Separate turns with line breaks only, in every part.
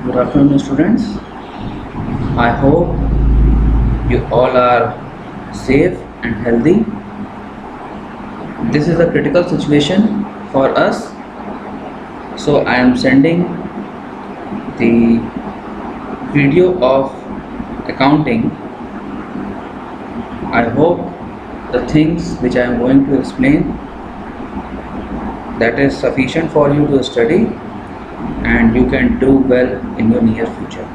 Good afternoon, students. I hope you all are safe and healthy. This is a critical situation for us, so I am sending the video of accounting. I hope the things which I am going to explain that is sufficient for you to study and you can do well in your near future.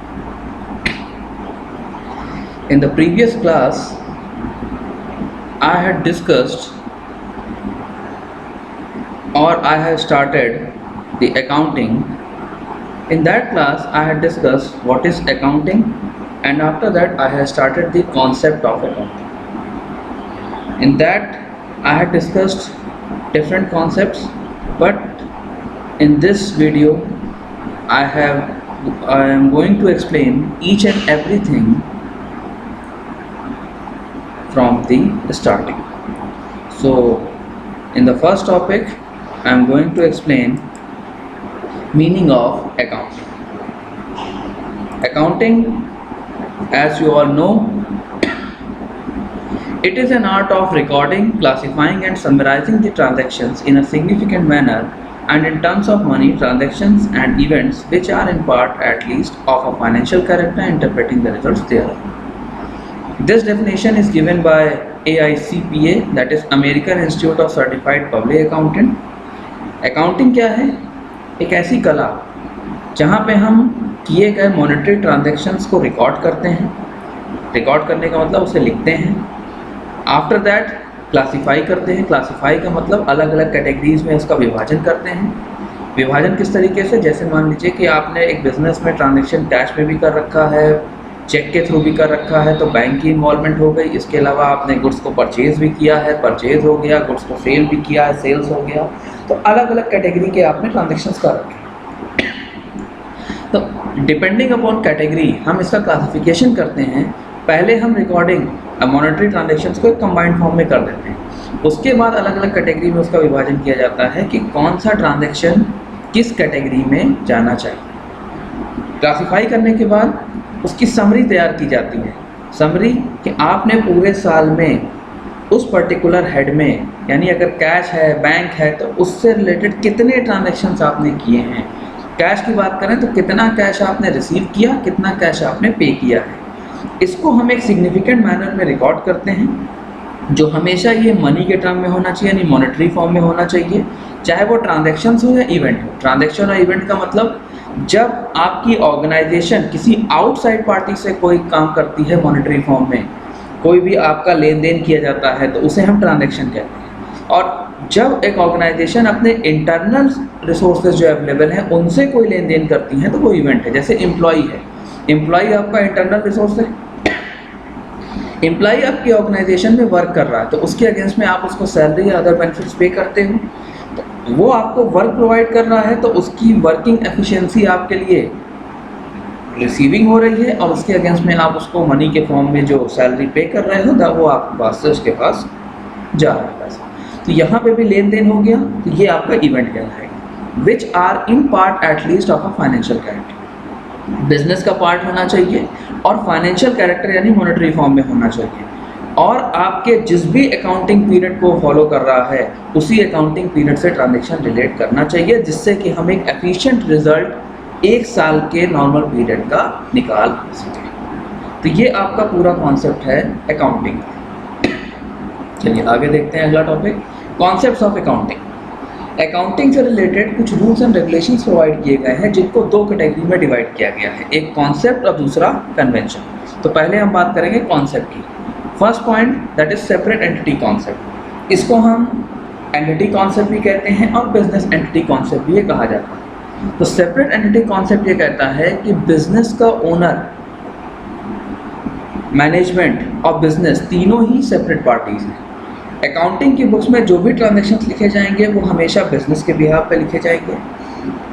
In the previous class, I had discussed or I have started the accounting. In that class, I had discussed what is accounting, and after that, I have started the concept of accounting. In that, I had discussed different concepts, but in this video, I am going to explain each and everything from the starting. So, in the first topic, I am going to explain meaning of accounting. Accounting, as you all know, it is an art of recording, classifying and summarizing the transactions in a significant manner and in terms of money, transactions and events which are in part at least of a financial character, interpreting the results thereof. This definition is given by AICPA, that is American Institute of Certified Public Accountant. Accounting क्या है? एक ऐसी कला जहाँ पे हम किए गए मॉनेटरी ट्रांजैक्शंस को रिकॉर्ड करते हैं. रिकॉर्ड करने का मतलब उसे लिखते हैं. आफ्टर दैट क्लासीफाई करते हैं. क्लासीफाई का मतलब अलग अलग कैटेगरीज में इसका विभाजन करते हैं. विभाजन किस तरीके से? जैसे मान लीजिए कि आपने एक बिजनेस में ट्रांजैक्शन कैश में भी कर रखा है, चेक के थ्रू भी कर रखा है, तो बैंक की इन्वॉल्वमेंट हो गई. इसके अलावा आपने गुड्स को परचेज भी किया है, परचेज हो गया. गुड्स को सेल भी किया है, सेल्स हो गया. तो अलग अलग कैटेगरी के आपने ट्रांजैक्शंस कर रखे. तो डिपेंडिंग अपॉन कैटेगरी हम इसका क्लासिफिकेशन करते हैं. पहले हम रिकॉर्डिंग मॉनेटरी ट्रांजैक्शंस को एक कंबाइंड फॉर्म में कर देते हैं. उसके बाद अलग अलग कैटेगरी में उसका विभाजन किया जाता है कि कौन सा ट्रांजैक्शन किस कैटेगरी में जाना चाहिए. क्लासीफाई करने के बाद उसकी समरी तैयार की जाती है. समरी कि आपने पूरे साल में उस पर्टिकुलर हेड में, यानी अगर कैश है, बैंक है, तो उससे रिलेटेड कितने ट्रांजैक्शंस आपने किए हैं. कैश की बात करें तो कितना कैश आपने रिसीव किया, कितना कैश आपने पे किया है. इसको हम एक सिग्निफिकेंट मैनर में रिकॉर्ड करते हैं, जो हमेशा ये मनी के टर्म में होना चाहिए, यानी मॉनेटरी फॉर्म में होना चाहिए, चाहे वो ट्रांजैक्शंस हो या इवेंट हो. ट्रांजैक्शन और इवेंट का मतलब जब आपकी ऑर्गेनाइजेशन किसी आउटसाइड पार्टी से कोई काम करती है मॉनेटरी फॉर्म में, कोई भी आपका लेन देन किया जाता है, तो उसे हम ट्रांजैक्शन कहते हैं. और जब एक ऑर्गेनाइजेशन अपने इंटरनल रिसोर्सेज जो अवेलेबल हैं उनसे कोई लेन देन करती है, तो वो इवेंट है. जैसे एम्प्लॉई है, एम्प्लॉई आपका इंटरनल रिसोर्स है. एम्प्लॉई आपकी ऑर्गेनाइजेशन में वर्क कर रहा है, तो उसके अगेंस्ट में आप उसको सैलरी या अदर बेनिफिट्स पे करते हो. तो वो आपको वर्क प्रोवाइड कर रहा है, तो उसकी वर्किंग एफिशिएंसी आपके लिए रिसीविंग हो रही है, और उसके अगेंस्ट में आप उसको मनी के फॉर्म में जो सैलरी पे कर रहे हो, तब वो आपके पास से उसके पास जा रहा है पैसा. तो यहाँ पे भी लेन देन हो गया. तो ये आपका इवेंट कहलाएगा. Which are in part at least of a financial character. Business का पार्ट होना चाहिए और फाइनेंशियल कैरेक्टर यानी मॉनेटरी फॉर्म में होना चाहिए, और आपके जिस भी अकाउंटिंग पीरियड को फॉलो कर रहा है उसी अकाउंटिंग पीरियड से ट्रांजैक्शन रिलेट करना चाहिए, जिससे कि हम एक एफिशिएंट रिजल्ट एक साल के नॉर्मल पीरियड का निकाल सकें. तो ये आपका पूरा कॉन्सेप्ट है अकाउंटिंग. चलिए आगे देखते हैं अगला topic, concepts of accounting. Accounting से रिलेटेड कुछ रूल्स एंड रेगुलेशंस प्रोवाइड किए गए हैं, जिनको दो कैटेगरी में डिवाइड किया गया है, एक कॉन्सेप्ट और दूसरा कन्वेंशन. तो पहले हम बात करेंगे कॉन्सेप्ट की. First point that is separate entity concept. इसको हम एंटिटी कॉन्सेप्ट भी कहते हैं और बिजनेस एंटिटी कॉन्सेप्ट भी ये कहा जाता है. तो सेपरेट एंटिटी कॉन्सेप्ट ये कहता है कि बिजनेस का ओनर, मैनेजमेंट और बिजनेस तीनों ही सेपरेट पार्टीज हैं. अकाउंटिंग की बुक्स में जो भी ट्रांजैक्शंस लिखे जाएंगे वो हमेशा बिजनेस के बिहाफ पे लिखे जाएंगे,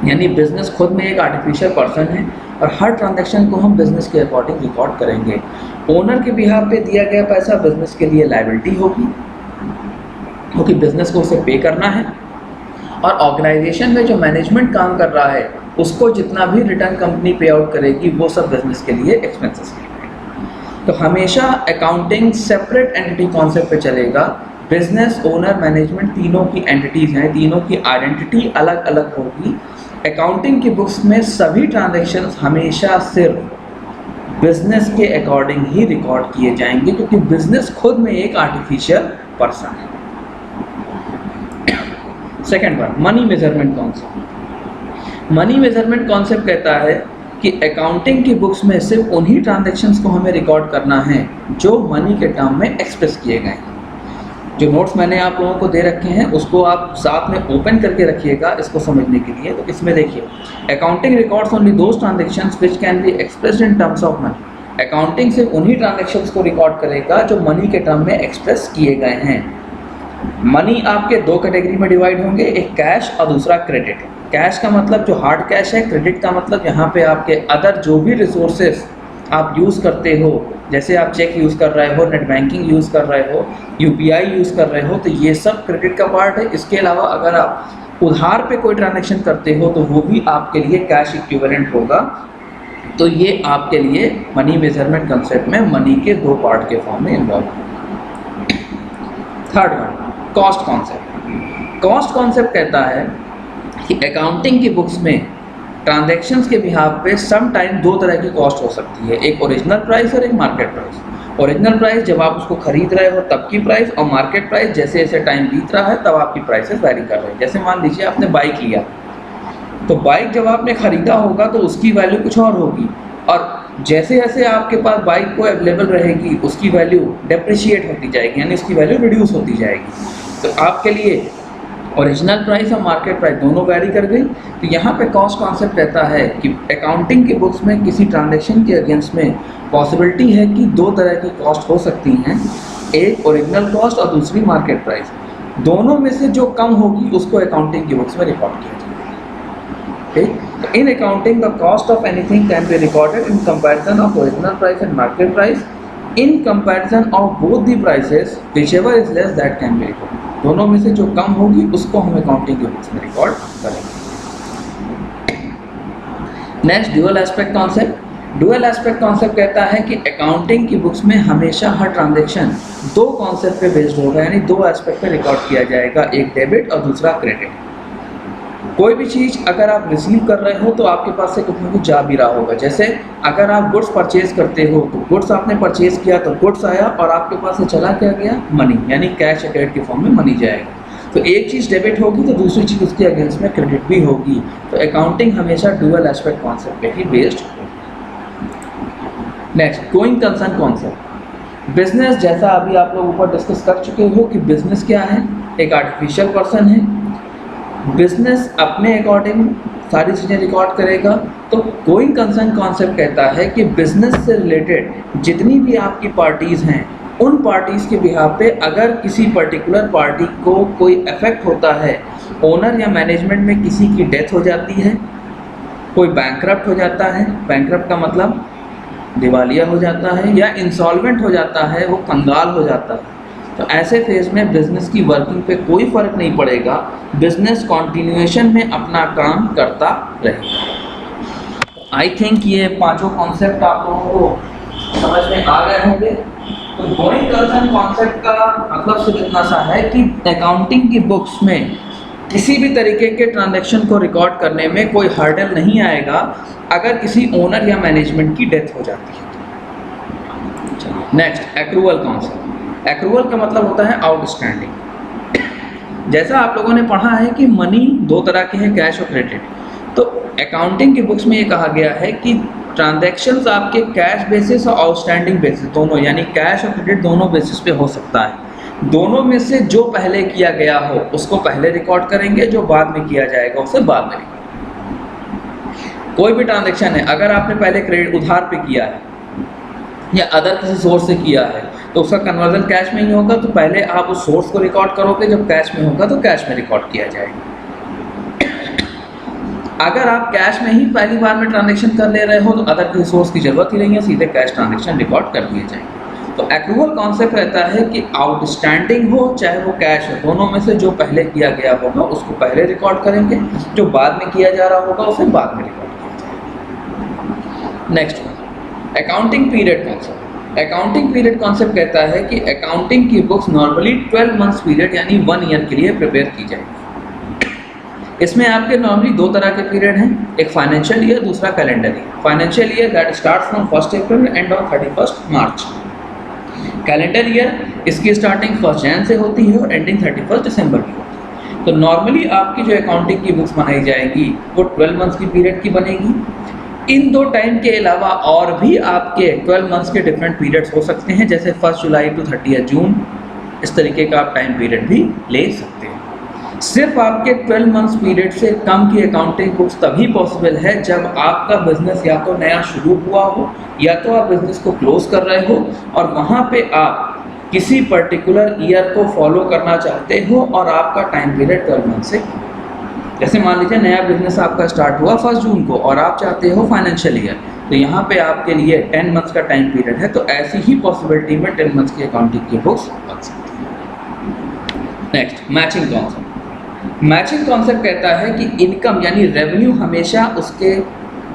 यानी बिजनेस खुद में एक आर्टिफिशियल पर्सन है और हर ट्रांजैक्शन को हम बिजनेस के अकॉर्डिंग रिकॉर्ड करेंगे. ओनर के बिहाफ पे दिया गया पैसा बिजनेस के लिए लायबिलिटी होगी, क्योंकि बिजनेस को उसे पे करना है. और ऑर्गेनाइजेशन में जो मैनेजमेंट काम कर रहा है उसको जितना भी रिटर्न कंपनी पे आउट करेगी वो सब बिजनेस के लिए एक्सपेंसेस के लिए। तो हमेशा अकाउंटिंग सेपरेट एंटिटी कॉन्सेप्ट पे चलेगा। बिजनेस, ओनर, मैनेजमेंट तीनों की एंटिटीज हैं, तीनों की आइडेंटिटी अलग अलग होगी। अकाउंटिंग की बुक्स में सभी ट्रांजैक्शंस हमेशा सिर्फ बिजनेस के अकॉर्डिंग ही रिकॉर्ड किए जाएंगे, क्योंकि बिजनेस खुद में एक आर्टिफिशियल पर्सन है। Second one, money measurement concept. Money measurement concept कहता है कि अकाउंटिंग की बुक्स में सिर्फ उन्हीं ट्रांजैक्शंस को हमें रिकॉर्ड करना है जो मनी के टर्म में एक्सप्रेस किए गए हैं। जो नोट्स मैंने आप लोगों को दे रखे हैं उसको आप साथ में ओपन करके रखिएगा इसको समझने के लिए। तो इसमें देखिए, accounting records only those transactions which can be expressed in terms of money. Accounting सिर्फ उन्हीं ट्रांजैक्शंस को रिकॉर्ड करेगा जो मनी के टर्म में एक्सप्रेस किए गए हैं। मनी आपके दो कैटेगरी में डिवाइड होंगे, एक कैश और दूसरा क्रेडिट। कैश का मतलब जो हार्ड कैश है, क्रेडिट का मतलब यहाँ पे आपके अदर जो भी रिसोर्सेज आप यूज़ करते हो, जैसे आप चेक यूज़ कर रहे हो, नेट बैंकिंग यूज़ कर रहे हो, यूपीआई यूज़ कर रहे हो, तो ये सब क्रेडिट का पार्ट है। इसके अलावा अगर आप उधार पे कोई ट्रांजैक्शन करते हो तो वो भी आपके लिए कैश इक्विवेलेंट होगा। तो ये आपके लिए मनी मेजरमेंट कंसेप्ट में मनी के दो पार्ट के फॉर्म में इन्वॉल्व है। Third one, cost concept. Cost concept कहता है कि अकाउंटिंग की बुक्स में ट्रांजैक्शंस के बिहाफ पे सम टाइम दो तरह की कॉस्ट हो सकती है, एक ओरिजिनल प्राइस और एक मार्केट प्राइस। ओरिजिनल प्राइस जब आप उसको खरीद रहे हो तब की प्राइस, और मार्केट प्राइस जैसे जैसे टाइम बीत रहा है तब आपकी प्राइसेस वैरी कर रहे हैं। जैसे मान लीजिए आपने बाइक लिया, तो बाइक जब आपने खरीदा होगा तो उसकी वैल्यू कुछ और होगी, और जैसे जैसे आपके पास बाइक को अवेलेबल रहेगी उसकी वैल्यू डेप्रिशिएट होती जाएगी, यानी उसकी वैल्यू रिड्यूस होती जाएगी। तो आपके लिए ओरिजिनल प्राइस और मार्केट प्राइस दोनों वैरी कर गई। तो यहाँ पे कॉस्ट कॉन्सेप्ट कहता है कि अकाउंटिंग की बुक्स में किसी ट्रांजैक्शन के अगेंस्ट में पॉसिबिलिटी है कि दो तरह की कॉस्ट हो सकती हैं, एक ओरिजिनल कॉस्ट और दूसरी मार्केट प्राइस। दोनों में से जो कम होगी उसको अकाउंटिंग की बुक्स में रिकॉर्ड किया जाएगा। ठीक, in accounting the cost of anything can be recorded in comparison of original price and market price. In comparison of both the prices whichever is less that can be recorded. दोनों में से जो कम होगी उसको हम अकाउंटिंग की books में record करेंगे। Next, dual aspect concept. Dual aspect concept कहता है कि अकाउंटिंग की बुक्स में हमेशा हर ट्रांजैक्शन दो कॉन्सेप्ट पे बेस्ड होगा, यानी दो एस्पेक्ट पे रिकॉर्ड किया जाएगा, एक डेबिट और दूसरा क्रेडिट। कोई भी चीज़ अगर आप रिसीव कर रहे हो तो आपके पास से कुछ ना कुछ जा भी रहा होगा। जैसे अगर आप गुड्स परचेज करते हो तो गुड्स आपने परचेज किया तो गुड्स आया और आपके पास से चला क्या गया, मनी, यानी कैश या क्रेडिट के फॉर्म में मनी जाएगा। तो एक चीज़ डेबिट होगी तो दूसरी चीज़ उसके अगेंस्ट में क्रेडिट भी होगी। तो अकाउंटिंग हमेशा ड्यूअल एस्पेक्ट कॉन्सेप्ट पे ही बेस्ड होगी। Next, going concern concept. Business, जैसा अभी आप लोग ऊपर डिस्कस कर चुके हो कि बिजनेस क्या है, एक आर्टिफिशियल पर्सन है। बिजनेस अपने अकॉर्डिंग सारी चीज़ें रिकॉर्ड करेगा। तो गोइंग कंसर्न कॉन्सेप्ट कहता है कि बिजनेस से रिलेटेड जितनी भी आपकी पार्टीज़ हैं उन पार्टीज़ के बिहाफ पे अगर किसी पर्टिकुलर पार्टी को कोई इफेक्ट होता है, ओनर या मैनेजमेंट में किसी की डेथ हो जाती है, कोई बैंकरप्ट हो जाता है, बैंकरप्ट का मतलब दिवालिया हो जाता है, या इंसॉल्वेंट हो जाता है, वो कंगाल हो जाता है, तो ऐसे फेज में बिजनेस की वर्किंग पे कोई फ़र्क नहीं पड़ेगा, बिजनेस कॉन्टिन्यूएशन में अपना काम करता रहेगा। आई थिंक ये पांचों कॉन्सेप्ट आप लोगों को समझ में आ गए होंगे। तो गोइंग कंसर्न कॉन्सेप्ट का मतलब सिर्फ इतना सा है कि अकाउंटिंग की बुक्स में किसी भी तरीके के ट्रांजैक्शन को रिकॉर्ड करने में कोई हर्डल नहीं आएगा अगर किसी ओनर या मैनेजमेंट की डेथ हो जाती है। Next, accrual concept. एक्रूवल का मतलब होता है आउटस्टैंडिंग। जैसा आप लोगों ने पढ़ा है कि मनी दो तरह के हैं, कैश और क्रेडिट। तो अकाउंटिंग की बुक्स में ये कहा गया है कि ट्रांजैक्शंस आपके कैश बेसिस और आउटस्टैंडिंग बेसिस दोनों, यानी कैश और क्रेडिट दोनों बेसिस पे हो सकता है। दोनों में से जो पहले किया गया हो उसको पहले रिकॉर्ड करेंगे, जो बाद में किया जाएगा उसे बाद में रिकॉर्ड। कोई भी ट्रांजैक्शन है, अगर आपने पहले क्रेडिट उधार पे किया है या अदर किसी सोर्स से किया है तो उसका कन्वर्जन कैश में ही होगा, तो पहले आप उस सोर्स को रिकॉर्ड करोगे, जब कैश में होगा तो कैश में रिकॉर्ड किया जाएगा। अगर आप कैश में ही पहली बार में ट्रांजैक्शन कर ले रहे हो तो अदर किसी सोर्स की जरूरत ही नहीं है, सीधे कैश ट्रांजैक्शन रिकॉर्ड कर दिए जाएंगे। तो एक्रूवल कॉन्सेप्ट रहता है कि आउटस्टैंडिंग हो चाहे वो कैश हो, दोनों में से जो पहले किया गया होगा उसको पहले रिकॉर्ड करेंगे, जो बाद में किया जा रहा होगा उसे बाद में रिकॉर्ड किया जाएगा। Next accounting period concept. Accounting period concept कहता है कि अकाउंटिंग की बुक्स नॉर्मली 12 मंथ्स पीरियड यानी 1 ईयर के लिए प्रिपेयर की जाएगी। इसमें आपके नॉर्मली दो तरह के पीरियड हैं, एक फाइनेंशियल ईयर, दूसरा calendar year. Financial year that start from 1 April and on 31 March. Calendar year इसकी स्टार्टिंग 1 जनवरी से होती है और एंडिंग 31 दिसंबर की होती है। तो नॉर्मली आपकी जो अकाउंटिंग की बुक्स बनाई जाएगी वो 12 मंथ्स की पीरियड की बनेगी। इन दो टाइम के अलावा और भी आपके 12 मंथ्स के डिफरेंट पीरियड्स हो सकते हैं, जैसे 1 जुलाई टू 30 जून, इस तरीके का आप टाइम पीरियड भी ले सकते हैं। सिर्फ आपके 12 मंथ्स पीरियड से कम की अकाउंटिंग बुक्स तभी पॉसिबल है जब आपका बिजनेस या तो नया शुरू हुआ हो या तो आप बिजनेस को क्लोज कर रहे हो और वहाँ पे आप किसी पर्टिकुलर ईयर को फॉलो करना चाहते हो और आपका टाइम पीरियड 12 मंथ से। जैसे मान लीजिए नया बिजनेस आपका स्टार्ट हुआ 1 जून को और आप चाहते हो फाइनेंशियल ईयर, तो यहाँ पे आपके लिए 10 मंथ्स का टाइम पीरियड है, तो ऐसी ही पॉसिबिलिटी में 10 मंथ्स की अकाउंटिंग की बुक्स बन सकती है। Next matching concept. Matching concept कहता है कि इनकम यानी रेवेन्यू हमेशा उसके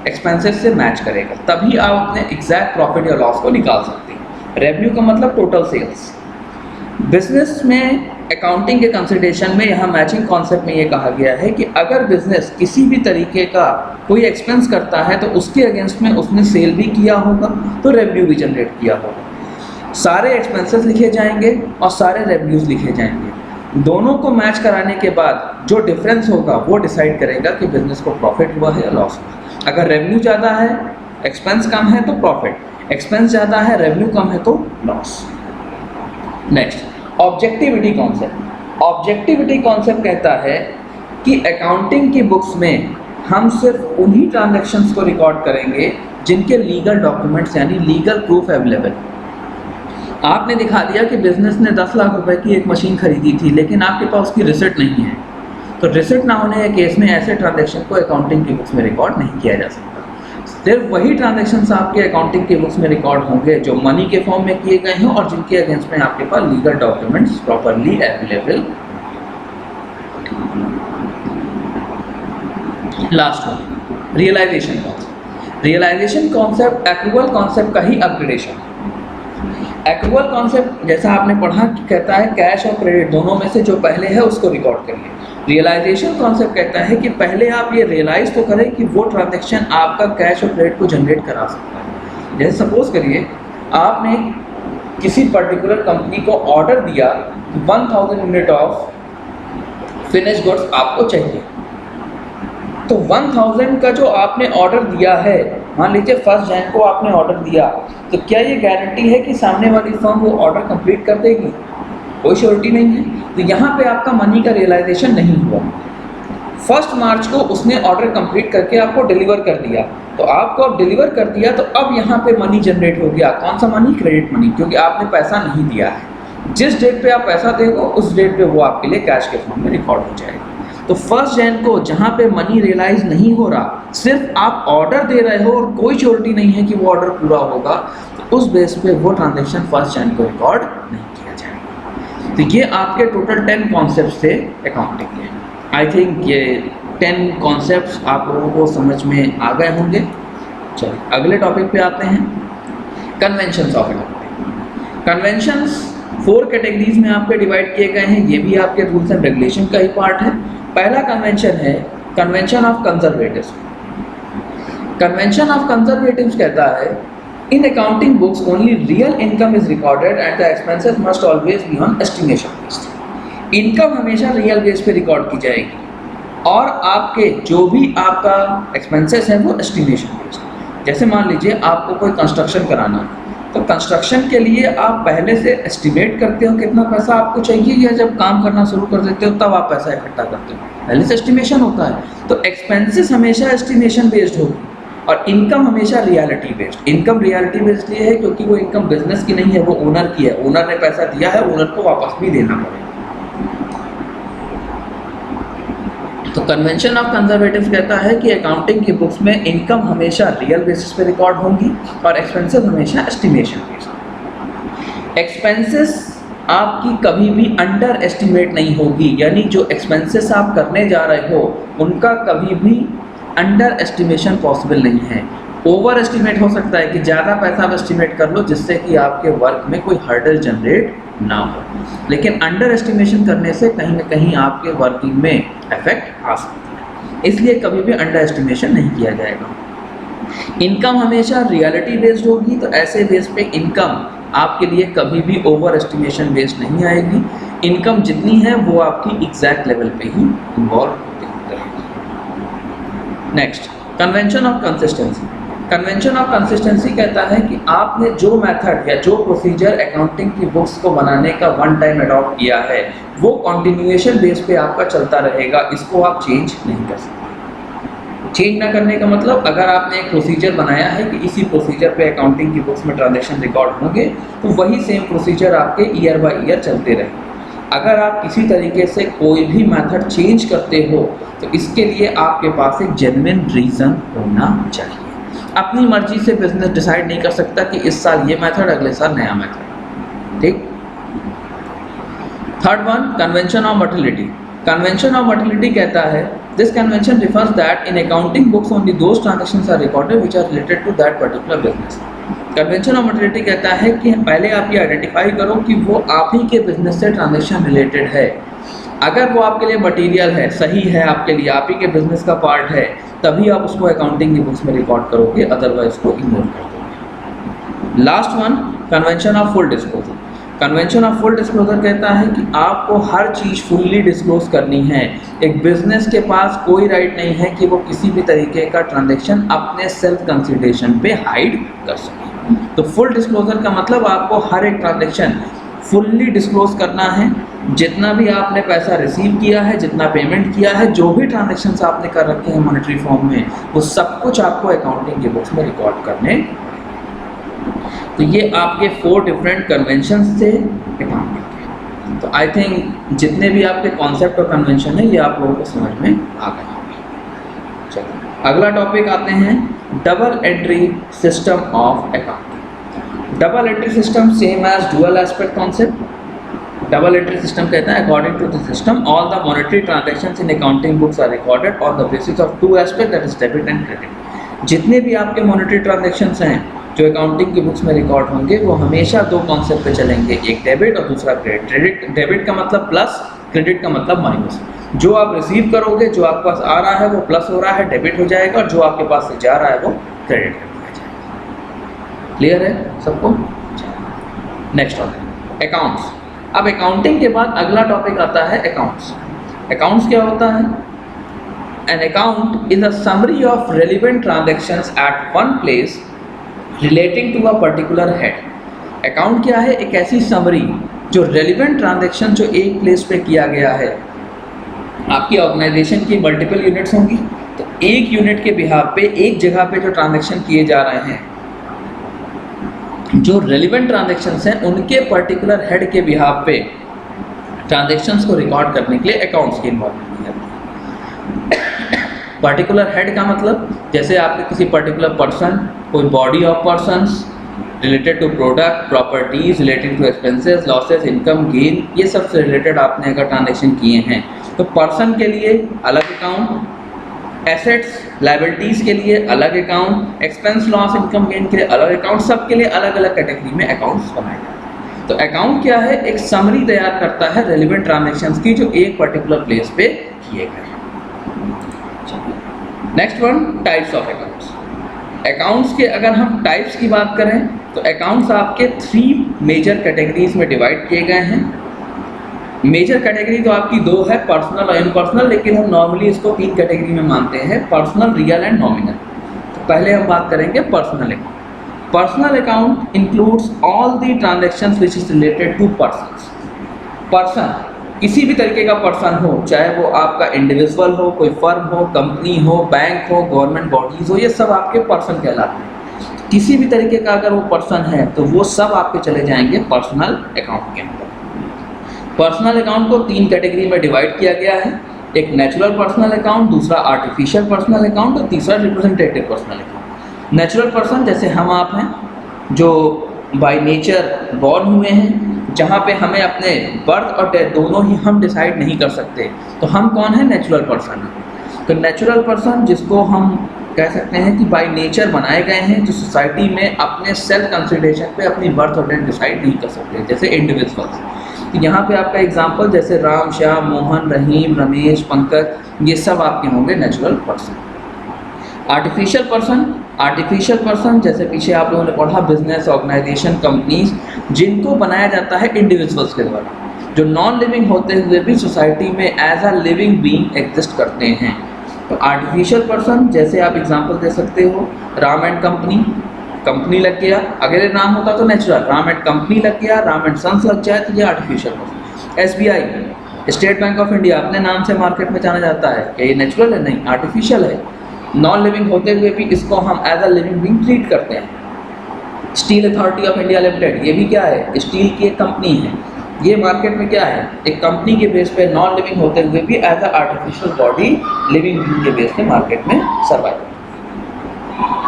एक्सपेंसेस से मैच करेगा, तभी आप अपने एग्जैक्ट प्रॉफिट या लॉस को निकाल सकते हैं। रेवेन्यू का मतलब टोटल सेल्स। बिजनेस में अकाउंटिंग के कंसिडरेशन में यहाँ मैचिंग कॉन्सेप्ट में ये कहा गया है कि अगर बिजनेस किसी भी तरीके का कोई एक्सपेंस करता है तो उसके अगेंस्ट में उसने सेल भी किया होगा तो रेवेन्यू भी जनरेट किया होगा। सारे एक्सपेंसेस लिखे जाएंगे और सारे रेवेन्यूज लिखे जाएंगे। दोनों को मैच कराने के बाद जो डिफरेंस होगा वो डिसाइड करेगा कि बिजनेस को प्रॉफिट हुआ है या लॉस हुआ। अगर रेवेन्यू ज़्यादा है एक्सपेंस कम है तो प्रॉफिट, एक्सपेंस ज़्यादा है रेवेन्यू कम है तो loss. Next objectivity concept. Objectivity concept कहता है कि अकाउंटिंग की बुक्स में हम सिर्फ उन्हीं ट्रांजैक्शंस को रिकॉर्ड करेंगे जिनके लीगल डॉक्यूमेंट्स यानी लीगल प्रूफ अवेलेबल। आपने दिखा दिया कि बिजनेस ने 10 लाख रुपए की एक मशीन खरीदी थी लेकिन आपके पास उसकी रिसिप्ट नहीं है, तो रिसिप्ट ना होने के केस में ऐसे ट्रांजैक्शन को अकाउंटिंग की बुक्स में रिकॉर्ड नहीं किया जा सकता। सिर्फ वही ट्रांजैक्शंस आपके अकाउंटिंग की बुक्स में रिकॉर्ड होंगे जो मनी के फॉर्म में किए गए हैं और जिनके अगेंस्ट में आपके पास legal documents properly available. Last one realisation concept. Realisation concept accrual concept का ही अपग्रेडेशन। एक्रूवल कॉन्सेप्ट जैसा आपने पढ़ा कहता है कैश और क्रेडिट दोनों में से जो पहले है उसको रिकॉर्ड करिए। रियलाइजेशन कॉन्सेप्ट कहता है कि पहले आप ये रियलाइज तो करें कि वो ट्रांजैक्शन आपका कैश और क्रेडिट को जनरेट करा सकता है। जैसे सपोज करिए आपने किसी पर्टिकुलर कंपनी को ऑर्डर दिया कि 1000 यूनिट ऑफ फिनिश गुड्स आपको चाहिए, तो 1000 का जो आपने ऑर्डर दिया है, मान लीजिए 1 जनवरी को आपने ऑर्डर दिया, तो क्या ये गारंटी है कि सामने वाली फर्म वो ऑर्डर कंप्लीट कर देगी? कोई श्योरिटी नहीं है। तो यहाँ पे आपका मनी का रियलाइजेशन नहीं हुआ। 1 मार्च को उसने ऑर्डर कंप्लीट करके आपको डिलीवर कर दिया, तो आपको अब डिलीवर कर दिया तो अब यहाँ पे मनी जनरेट हो गया। कौन सा मनी? क्रेडिट मनी, क्योंकि आपने पैसा नहीं दिया है। जिस डेट पे आप पैसा देगा उस डेट पे वो आपके लिए कैश के फॉर्म में रिकॉर्ड हो जाएगा। तो 1 जनवरी को जहाँ पे मनी रियलाइज नहीं हो रहा, सिर्फ आप ऑर्डर दे रहे हो और कोई श्योरिटी नहीं है कि वो ऑर्डर पूरा होगा, तो उस बेस पे वो ट्रांजैक्शन 1 जनवरी को रिकॉर्ड नहीं किया जाएगा। तो ये आपके टोटल 10 कॉन्सेप्ट्स थे अकाउंटिंग के। आई थिंक ये 10 कॉन्सेप्ट्स आप लोगों को समझ में आ गए होंगे। चलिए अगले टॉपिक पे आते हैं, conventions of accounting. Conventions 4 categories में आपके डिवाइड किए गए हैं, ये भी आपके रूल्स एंड रेगुलेशन का ही पार्ट है। पहला कन्वेंशन है convention of conservatives. Convention of conservatives कहता है इन accounting books only real income is recorded and the expenses must always be on estimation based. Income हमेशा रियल बेस पे रिकॉर्ड की जाएगी और आपके जो भी आपका एक्सपेंसेस है वो एस्टिमेशन बेस्ड। जैसे मान लीजिए आपको कोई कंस्ट्रक्शन कराना है, तो कंस्ट्रक्शन के लिए आप पहले से एस्टिमेट करते हो कितना पैसा आपको चाहिए, या जब काम करना शुरू कर देते हो तब आप पैसा इकट्ठा करते हो? पहले से एस्टिमेशन होता है। तो एक्सपेंसेस हमेशा एस्टिमेशन बेस्ड होगी और इनकम हमेशा reality based. Income reality based ये है क्योंकि वो इनकम बिजनेस की नहीं है, वो ओनर की है। ओनर ने पैसा दिया है, ओनर को वापस भी देना पड़ेगा। तो कन्वेंशन ऑफ कंजर्वेटिव्स कहता है कि अकाउंटिंग की बुक्स में इनकम हमेशा रियल बेसिस पे रिकॉर्ड होंगी और एक्सपेंसेस हमेशा एस्टिमेशन बेस्ड। एक्सपेंसेस आपकी कभी भी अंडर एस्टिमेट नहीं होगी, यानी जो एक्सपेंसेस आप करने जा रहे हो उनका कभी भी अंडर एस्टिमेशन पॉसिबल नहीं है। ओवर एस्टिमेट हो सकता है कि ज़्यादा पैसा आप एस्टिमेट कर लो जिससे कि आपके वर्क में कोई हर्डल जनरेट ना हो, लेकिन अंडर एस्टिमेशन करने से कहीं ना कहीं आपके वर्किंग में इफेक्ट आ सकता है, इसलिए कभी भी अंडर एस्टिमेशन नहीं किया जाएगा। इनकम हमेशा रियलिटी बेस्ड होगी, तो ऐसे बेस पे इनकम आपके लिए कभी भी ओवर एस्टिमेशन बेस्ड नहीं आएगी। इनकम जितनी है वो आपकी एग्जैक्ट लेवल पे ही इन्वॉल्व होती रहेगी। Next, convention of consistency. Convention of consistency कहता है कि आपने जो मेथड या जो प्रोसीजर अकाउंटिंग की बुक्स को बनाने का वन टाइम अडॉप्ट किया है वो कॉन्टिन्यूएशन बेस पे आपका चलता रहेगा, इसको आप चेंज नहीं कर सकते। चेंज ना करने का मतलब, अगर आपने एक प्रोसीजर बनाया है कि इसी प्रोसीजर पे अकाउंटिंग की बुक्स में ट्रांजैक्शन रिकॉर्ड होंगे, तो वही सेम प्रोसीजर आपके ईयर बाय ईयर चलते रहेंगे। अगर आप किसी तरीके से कोई भी मेथड चेंज करते हो तो इसके लिए आपके पास एक जेन्युइन रीज़न होना चाहिए। अपनी मर्जी से बिजनेस डिसाइड नहीं कर सकता कि इस साल ये मेथड, अगले साल नया मेथड। ठीक। Third one, convention of mortality. Convention of mortality कहता है this convention refers that in accounting books only those transactions are recorded which are related to that particular business. Convention of mortality कहता है कि पहले आप ये identify करो कि वो आप ही के बिजनेस से ट्रांजैक्शन रिलेटेड है। अगर वो आपके लिए मटेरियल है, सही है, आपके लिए आप ही के बिजनेस का पार्ट है, तभी आप उसको अकाउंटिंग की बुक्स में रिकॉर्ड करोगे, अदरवाइज को इग्नोर कर दोगे। Last one, convention of full disclosure. Convention of full disclosure कहता है कि आपको हर चीज़ फुल्ली डिस्क्लोज करनी है। एक बिजनेस के पास कोई राइट नहीं है कि वो किसी भी तरीके का ट्रांजैक्शन अपने सेल्फ कंसिडरेशन पे हाइड कर सके। तो फुल डिस्क्लोजर का मतलब आपको हर एक ट्रांजैक्शन फुल्ली डिस्क्लोज करना है। जितना भी आपने पैसा रिसीव किया है, जितना पेमेंट किया है, जो भी ट्रांजैक्शंस आपने कर रखे हैं मॉनेटरी फॉर्म में, वो सब कुछ आपको अकाउंटिंग की बुक्स में रिकॉर्ड करने। तो ये आपके 4 डिफरेंट कन्वेंशंस थे अकाउंटिंग के। तो आई थिंक जितने भी आपके कॉन्सेप्ट और कन्वेंशन है ये आप लोगों को समझ में आ गए होंगे। चलो अगला टॉपिक आते हैं, double entry system of accounting. Double entry system same as dual aspect concept. Double entry system कहता है according to the system all the monetary transactions in accounting books are recorded on the basis of 2 aspect, that is debit and credit. जितने भी आपके monetary transactions हैं जो accounting की books में record होंगे वो हमेशा 2 कॉन्सेप्ट पे चलेंगे, एक डेबिट और दूसरा क्रेडिट। डेबिट का मतलब प्लस, क्रेडिट का मतलब माइनस। जो आप रिसीव करोगे, जो आपके पास आ रहा है वो प्लस हो रहा है, डेबिट हो जाएगा, और जो आपके पास से जा रहा है वो क्रेडिट कर दिया जाएगा। क्लियर है सबको? Next topic accounts. अब अकाउंटिंग के बाद अगला टॉपिक आता है अकाउंट्स। अकाउंट्स क्या होता है? An account is a summary of relevant transactions at one place relating to a particular head. Account क्या है? एक ऐसी समरी जो रेलिवेंट ट्रांजैक्शन जो एक प्लेस पे किया गया है। आपकी ऑर्गेनाइजेशन की मल्टीपल यूनिट्स होंगी, तो एक यूनिट के बिहाफ पे, एक जगह पे जो ट्रांजैक्शन किए जा रहे हैं, जो रेलिवेंट ट्रांजैक्शंस हैं उनके पर्टिकुलर हेड के बिहाफ पे ट्रांजैक्शंस को रिकॉर्ड करने के लिए अकाउंट्स की इन्वॉल्वमेंट है। पर्टिकुलर हेड का मतलब जैसे आपके किसी पर्टिकुलर पर्सन, कोई body of persons related to product, properties, related to expenses, losses, income, gain, ये सब से रिलेटेड आपने अगर ट्रांजैक्शन किए हैं तो पर्सन के लिए अलग अकाउंट, एसेट्स लायबिलिटीज़ के लिए अलग account, expense loss income gain के लिए अलग अकाउंट, सब के लिए अलग अलग कैटेगरी में अकाउंट्स बनाए जाते हैं। तो अकाउंट क्या है? एक समरी तैयार करता है रेलिवेंट ट्रांजैक्शंस की जो एक पर्टिकुलर प्लेस पे किए गए हैं। Next one, types of accounts. Accounts के अगर हम टाइप्स की बात करें तो अकाउंट्स आपके 3 मेजर कैटेगरीज में डिवाइड किए गए हैं। मेजर कैटेगरी तो आपकी 2 है, पर्सनल और इनपर्सनल, लेकिन हम नॉर्मली इसको 3 कैटेगरी में मानते हैं, पर्सनल, रियल एंड नॉमिनल। तो पहले हम बात करेंगे personal account. Personal account includes all the transactions which is related to persons. Person किसी भी तरीके का पर्सन हो, चाहे वो आपका इंडिविजुअल हो, कोई फर्म हो, कंपनी हो, बैंक हो, गवर्नमेंट बॉडीज हो, ये सब आपके पर्सन कहलाते हैं। किसी भी तरीके का अगर वो पर्सन है तो वो सब आपके चले जाएंगे पर्सनल अकाउंट के अंदर। पर्सनल अकाउंट को 3 कैटेगरी में डिवाइड किया गया है, एक नेचुरल पर्सनल अकाउंट, दूसरा आर्टिफिशियल पर्सनल अकाउंट और तीसरा representative personal account. Natural person जैसे हम आप हैं, जो बाय नेचर बॉर्न हुए हैं, जहाँ पे हमें अपने बर्थ और डेथ दोनों ही हम डिसाइड नहीं कर सकते, तो हम कौन है? नेचुरल पर्सन है। तो नेचुरल पर्सन जिसको हम कह सकते हैं कि बाय नेचर बनाए गए हैं, जो सोसाइटी में अपने सेल्फ कंसिडरेशन पे अपनी बर्थ और डेथ डिसाइड नहीं कर सकते, जैसे इंडिविजुअल्स। तो यहाँ पे आपका एग्जांपल जैसे राम, श्याम, मोहन, रहीम, रमेश, पंकज, ये सब आपके होंगे नेचुरल पर्सन। आर्टिफिशियल पर्सन जैसे पीछे आप लोगों ने पढ़ा, बिजनेस, ऑर्गेनाइजेशन, कंपनीज, जिनको बनाया जाता है इंडिविजुअल्स के द्वारा, जो नॉन लिविंग होते हुए भी सोसाइटी में as a living being exist करते हैं। तो आर्टिफिशियल पर्सन जैसे आप एग्जांपल दे सकते हो, राम एंड कंपनी, कंपनी लग गया, अगर ये नाम होता तो नेचुरल, राम एंड कंपनी लग गया, राम एंड सन्स लग जाए तो ये artificial person. SBI, state bank of India, अपने नाम से मार्केट में जाना जाता है, क्या ये नेचुरल है? नहीं, आर्टिफिशियल है। नॉन लिविंग होते हुए भी इसको हम as a living being treat करते हैं। Steel authority of India limited, ये भी क्या है? स्टील की एक कंपनी है। ये मार्केट में क्या है? एक कंपनी के बेस पे नॉन लिविंग होते हुए भी as a artificial body living being के बेस पे मार्केट में सर्वाइव।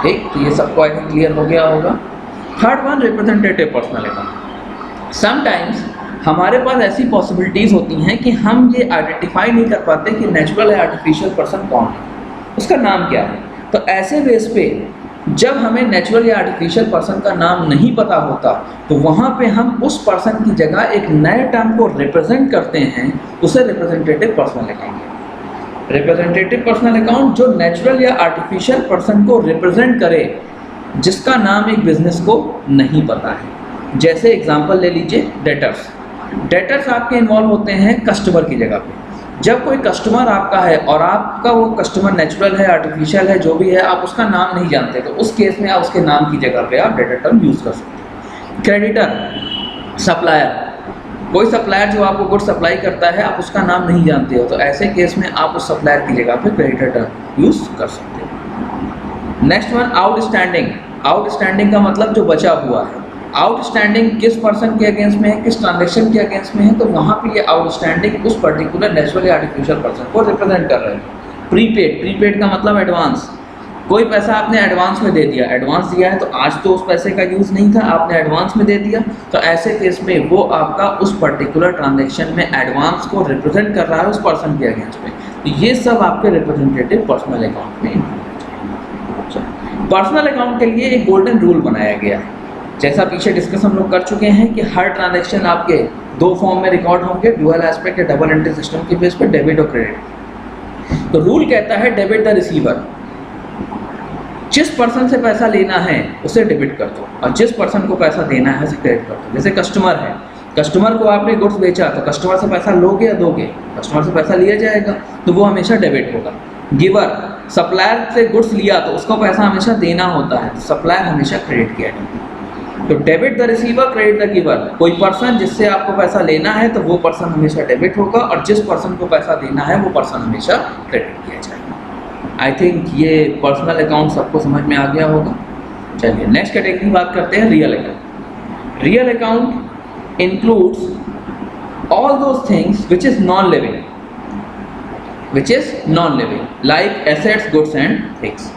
ठीक, तो ये सबको आई थिंक क्लियर हो गया होगा। Third one, representative personal account. Sometimes हमारे पास ऐसी पॉसिबिलिटीज़ होती हैं कि हम ये आइडेंटिफाई नहीं कर पाते कि नेचुरल या आर्टिफिशियल पर्सन कौन है, उसका नाम क्या है। तो ऐसे बेस पे जब हमें नेचुरल या आर्टिफिशियल पर्सन का नाम नहीं पता होता, तो वहाँ पे हम उस पर्सन की जगह एक नए टर्म को रिप्रेजेंट करते हैं, उसे representative personal account. Representative personal account जो नेचुरल या आर्टिफिशियल पर्सन को रिप्रेजेंट करे, जिसका नाम एक बिजनेस को नहीं पता है। जैसे एग्जांपल ले लीजिए डेटर्स। डेटर्स आपके इन्वॉल्व होते हैं कस्टमर की जगह पे। जब कोई कस्टमर आपका है और आपका वो कस्टमर नेचुरल है, आर्टिफिशियल है, जो भी है, आप उसका नाम नहीं जानते, तो उस केस में आप उसके नाम की जगह पे आप डेटर टर्म यूज़ कर सकते हैं। क्रेडिटर, सप्लायर, कोई सप्लायर जो आपको गुड सप्लाई करता है, आप उसका नाम नहीं जानते हो, तो ऐसे केस में आप उस सप्लायर की जगह पे क्रेडिटर टर्म यूज़ कर सकते हो। Next one, outstanding. आउटस्टैंडिंग का मतलब जो बचा हुआ है। आउटस्टैंडिंग किस पर्सन के अगेंस्ट में है, किस ट्रांजेक्शन के अगेंस्ट में है, तो वहाँ पे ये आउटस्टैंडिंग उस पर्टिकुलर नेचुरल या आर्टिफिशियल पर्सन को रिप्रेजेंट कर रहे हैं। प्रीपेड, प्रीपेड का मतलब एडवांस। कोई पैसा आपने एडवांस में दे दिया, एडवांस दिया है तो आज तो उस पैसे का यूज़ नहीं था, आपने एडवांस में दे दिया, तो ऐसे केस में वो आपका उस पर्टिकुलर ट्रांजेक्शन में एडवांस को रिप्रेजेंट कर रहा है उस पर्सन के अगेंस्ट में। तो ये सब आपके रिप्रेजेंटेटिव पर्सनल अकाउंट में। पर्सनल अकाउंट के लिए एक गोल्डन रूल बनाया गया है। जैसा पीछे डिस्कस हम लोग कर चुके हैं कि हर ट्रांजैक्शन आपके दो फॉर्म में रिकॉर्ड होंगे, ड्यूअल एस्पेक्ट या डबल एंट्री सिस्टम के बेस पे, डेबिट और क्रेडिट। तो रूल कहता है डेबिट द रिसीवर, जिस पर्सन से पैसा लेना है उसे डेबिट कर दो और जिस पर्सन को पैसा देना है उसे क्रेडिट कर दो। जैसे कस्टमर है, कस्टमर को आपने गुड्स बेचा तो कस्टमर से पैसा लोगे या दोगे? कस्टमर से पैसा लिया जाएगा, तो वो हमेशा डेबिट होगा। गिवर, सप्लायर से गुड्स लिया तो उसको पैसा हमेशा देना होता है, तो सप्लायर हमेशा क्रेडिट किया जाएगा। तो debit the receiver, credit the giver. कोई पर्सन जिससे आपको पैसा लेना है तो वो पर्सन हमेशा डेबिट होगा और जिस पर्सन को पैसा देना है वो पर्सन हमेशा क्रेडिट किया जाएगा। आई थिंक ये पर्सनल अकाउंट सबको समझ में आ गया होगा। चलिए नेक्स्ट कैटेगरी की बात करते हैं, real account. Real account includes all those things which is non living, like assets, goods and things.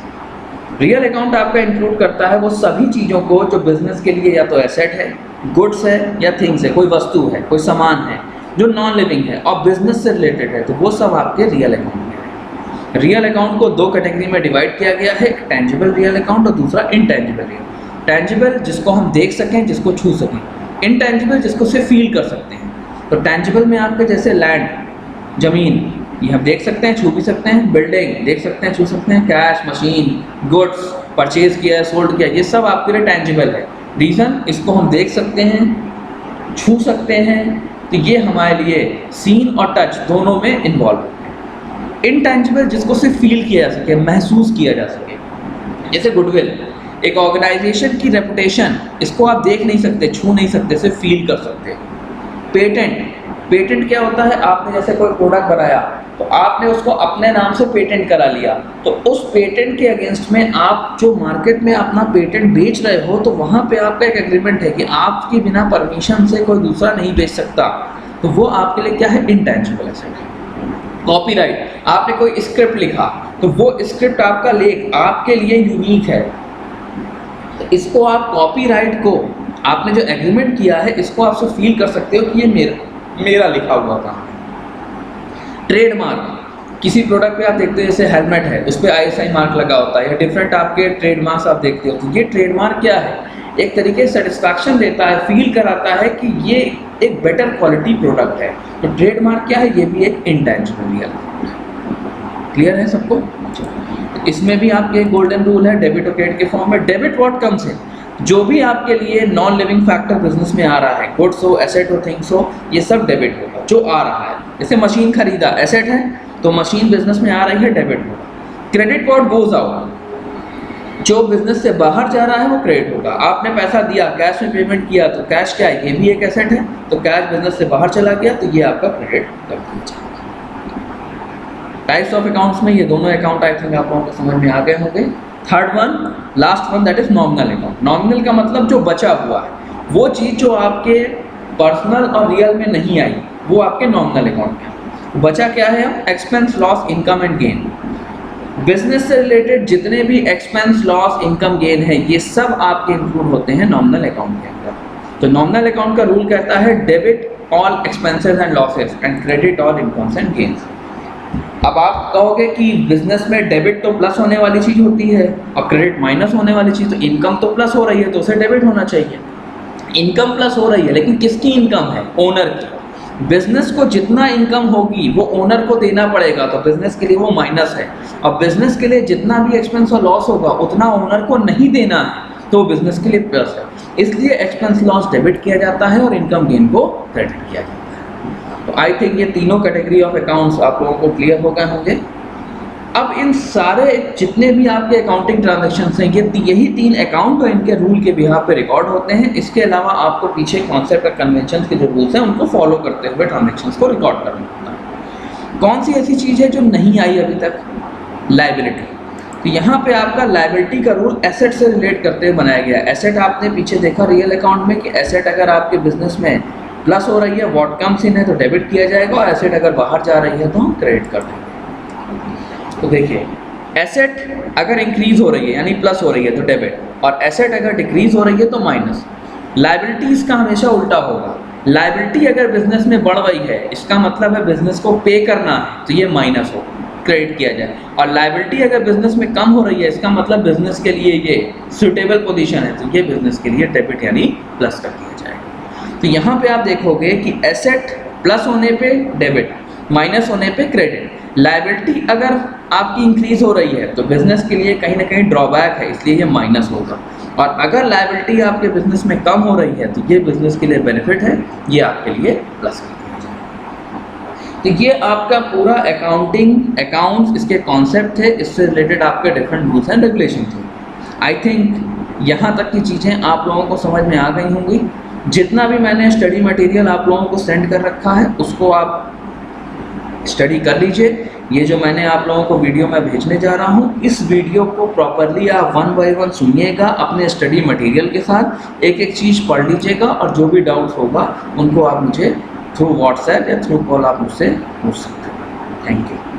Real account आपका इंक्लूड करता है वो सभी चीज़ों को जो बिजनेस के लिए या तो एसेट है, गुड्स है या थिंग्स है, कोई वस्तु है, कोई सामान है जो नॉन लिविंग है और बिजनेस से रिलेटेड है, तो वो सब आपके रियल अकाउंट में है। रियल अकाउंट को दो कैटेगरी में डिवाइड किया गया है, एक टेंजिबल रियल अकाउंट और दूसरा इनटेंजिबल रियल। टेंजिबल जिसको हम देख सकें, जिसको छू सकें, इनटेंजिबल जिसको सिर्फ फील कर सकते हैं। तो टेंजिबल में आपके जैसे लैंड, ज़मीन, ये हम देख सकते हैं, छू भी सकते हैं, बिल्डिंग देख सकते हैं, छू सकते हैं, कैश, मशीन, गुड्स परचेज किया है, सोल्ड किया, ये सब आपके लिए टेंजिबल है। रीज़न, इसको हम देख सकते हैं, छू सकते हैं, तो ये हमारे लिए सीन और टच दोनों में इन्वॉल्व है। इनटेंजिबल जिसको सिर्फ फील किया जा सके, महसूस किया जा सके, जैसे गुडविल, एक ऑर्गेनाइजेशन की रेपुटेशन, इसको आप देख नहीं सकते, छू नहीं सकते, सिर्फ फील कर सकते। पेटेंट, पेटेंट क्या होता है? आपने जैसे कोई प्रोडक्ट बनाया तो आपने उसको अपने नाम से पेटेंट करा लिया, तो उस पेटेंट के अगेंस्ट में आप जो मार्केट में अपना पेटेंट बेच रहे हो, तो वहाँ पे आपका एक एग्रीमेंट है कि आपके बिना परमिशन से कोई दूसरा नहीं बेच सकता, तो वो आपके लिए क्या है? Intangible asset. कॉपीराइट, आपने कोई स्क्रिप्ट लिखा तो वो स्क्रिप्ट, आपका लेख आपके लिए यूनिक है, तो इसको आप कॉपीराइट को आपने जो एग्रीमेंट किया है इसको आपसे फील कर सकते हो कि ये मेरा लिखा हुआ था। ट्रेडमार्क, किसी प्रोडक्ट पे आप देखते हो जैसे हेलमेट है उस पर ISI मार्क लगा होता है या डिफरेंट आपके ट्रेडमार्क्स आप देखते हो, तो ये ट्रेडमार्क क्या है, एक तरीके से सेटिस्फैक्शन देता है, फील कराता है कि ये एक बेटर क्वालिटी प्रोडक्ट है। तो ट्रेडमार्क क्या है, ये भी एक इंटेंजिबल रियल। क्लियर है सबको? इसमें भी आपके गोल्डन रूल है डेबिट और क्रेडिट के फॉर्म में। डेबिट व्हाट कम्स इन, जो भी आपके लिए नॉन लिविंग फैक्टर बिजनेस में आ रहा है, गुड्स हो, एसेट हो, थिंग्स हो, ये सब डेबिट होगा जो आ रहा है। जैसे मशीन खरीदा, एसेट है तो मशीन बिजनेस में आ रही है, डेबिट होगा। क्रेडिट व्हाट गोज आउट, जो बिजनेस से बाहर जा रहा है वो क्रेडिट होगा। आपने पैसा दिया, कैश में पेमेंट किया, तो कैश क्या है, ये भी एक एसेट है, तो कैश बिजनेस से बाहर चला गया तो ये आपका क्रेडिट कर दिया जाएगा। टाइप्स ऑफ अकाउंट्स में ये दोनों अकाउंट आई थिंक आप लोगों को समझ में आ गए होंगे। Third one, last one, that is nominal account. Nominal का मतलब जो बचा हुआ है, वो चीज़ जो आपके पर्सनल और रियल में नहीं आई वो आपके नॉमिनल अकाउंट में बचा। क्या है, expense, loss, income and gain. Business से रिलेटेड जितने भी एक्सपेंस, लॉस, इनकम, गेन है ये सब आपके इंक्लूड होते हैं नॉमिनल अकाउंट के अंदर। तो नॉमिनल अकाउंट का रूल कहता है debit all expenses and losses and credit all incomes and gains. अब आप कहोगे कि बिजनेस में डेबिट तो प्लस होने वाली चीज़ होती है और क्रेडिट माइनस होने वाली चीज़, तो इनकम तो प्लस हो रही है तो उसे डेबिट होना चाहिए। इनकम प्लस हो रही है लेकिन किसकी इनकम है, ओनर की। बिजनेस को जितना इनकम होगी वो ओनर को देना पड़ेगा, तो बिजनेस के लिए वो माइनस है। और बिजनेस के लिए जितना भी एक्सपेंस और लॉस होगा उतना ओनर को नहीं देना है, तो बिजनेस के लिए प्लस है। इसलिए एक्सपेंस लॉस डेबिट किया जाता है और इनकम गेन को क्रेडिट किया जाता है। तो आई थिंक ये तीनों कैटेगरी ऑफ अकाउंट्स आप लोगों को क्लियर हो गए होंगे। अब इन सारे जितने भी आपके अकाउंटिंग ट्रांजैक्शंस हैं, यही तीन अकाउंट और इनके रूल के बिहाफ पे रिकॉर्ड होते हैं। इसके अलावा आपको पीछे कॉन्सेप्ट और कन्वेंशन के जो रूल्स हैं उनको फॉलो करते हुए ट्रांजैक्शंस को रिकॉर्ड करना होता है। कौन सी ऐसी चीज़ है जो नहीं आई अभी तक, लायबिलिटी। तो यहाँ पे आपका लायबिलिटी का रूल एसेट से रिलेट करते हुए बनाया गया है। एसेट आपने पीछे देखा रियल अकाउंट में कि एसेट अगर आपके बिजनेस में प्लस हो रही है, व्हाट कम्स इन है तो डेबिट किया जाएगा, और एसेट अगर बाहर जा रही है तो हम क्रेडिट कर देंगे। तो देखिए, एसेट अगर इंक्रीज हो रही है यानी प्लस हो रही है तो डेबिट, और एसेट अगर डिक्रीज हो रही है तो माइनस। लायबिलिटीज का हमेशा उल्टा होगा। लायबिलिटी अगर बिजनेस में बढ़ रही है इसका मतलब है बिजनेस को पे करना है, तो ये माइनस हो, क्रेडिट किया जाए। और लायबिलिटी अगर बिजनेस में कम हो रही है इसका मतलब बिजनेस के लिए ये सुटेबल पोजीशन है, तो ये बिजनेस के लिए डेबिट यानी प्लस कर दिया जाएगा। तो यहाँ पे आप देखोगे कि एसेट प्लस होने पे डेबिट, माइनस होने पे क्रेडिट। लायबिलिटी अगर आपकी इंक्रीज हो रही है तो बिजनेस के लिए कहीं ना कहीं ड्रॉबैक है, इसलिए ये माइनस होगा। और अगर लायबिलिटी आपके बिजनेस में कम हो रही है तो ये बिजनेस के लिए बेनिफिट है, ये आपके लिए प्लस कर दिया जाएगा। तो ये आपका पूरा अकाउंट्स इसके कॉन्सेप्ट थे, इससे रिलेटेड आपके डिफरेंट रूल्स एंड रेगुलेशन थे। आई थिंक यहाँ तक की चीज़ें आप लोगों को समझ में आ गई होंगी। जितना भी मैंने स्टडी मटेरियल आप लोगों को सेंड कर रखा है उसको आप स्टडी कर लीजिए। ये जो मैंने आप लोगों को वीडियो में भेजने जा रहा हूँ, इस वीडियो को प्रॉपरली आप 1 बाय 1 सुनिएगा अपने स्टडी मटेरियल के साथ, एक एक चीज़ पढ़ लीजिएगा, और जो भी डाउट्स होगा उनको आप मुझे थ्रू व्हाट्सएप या थ्रू कॉल आप मुझसे पूछ सकते हैं। Thank you.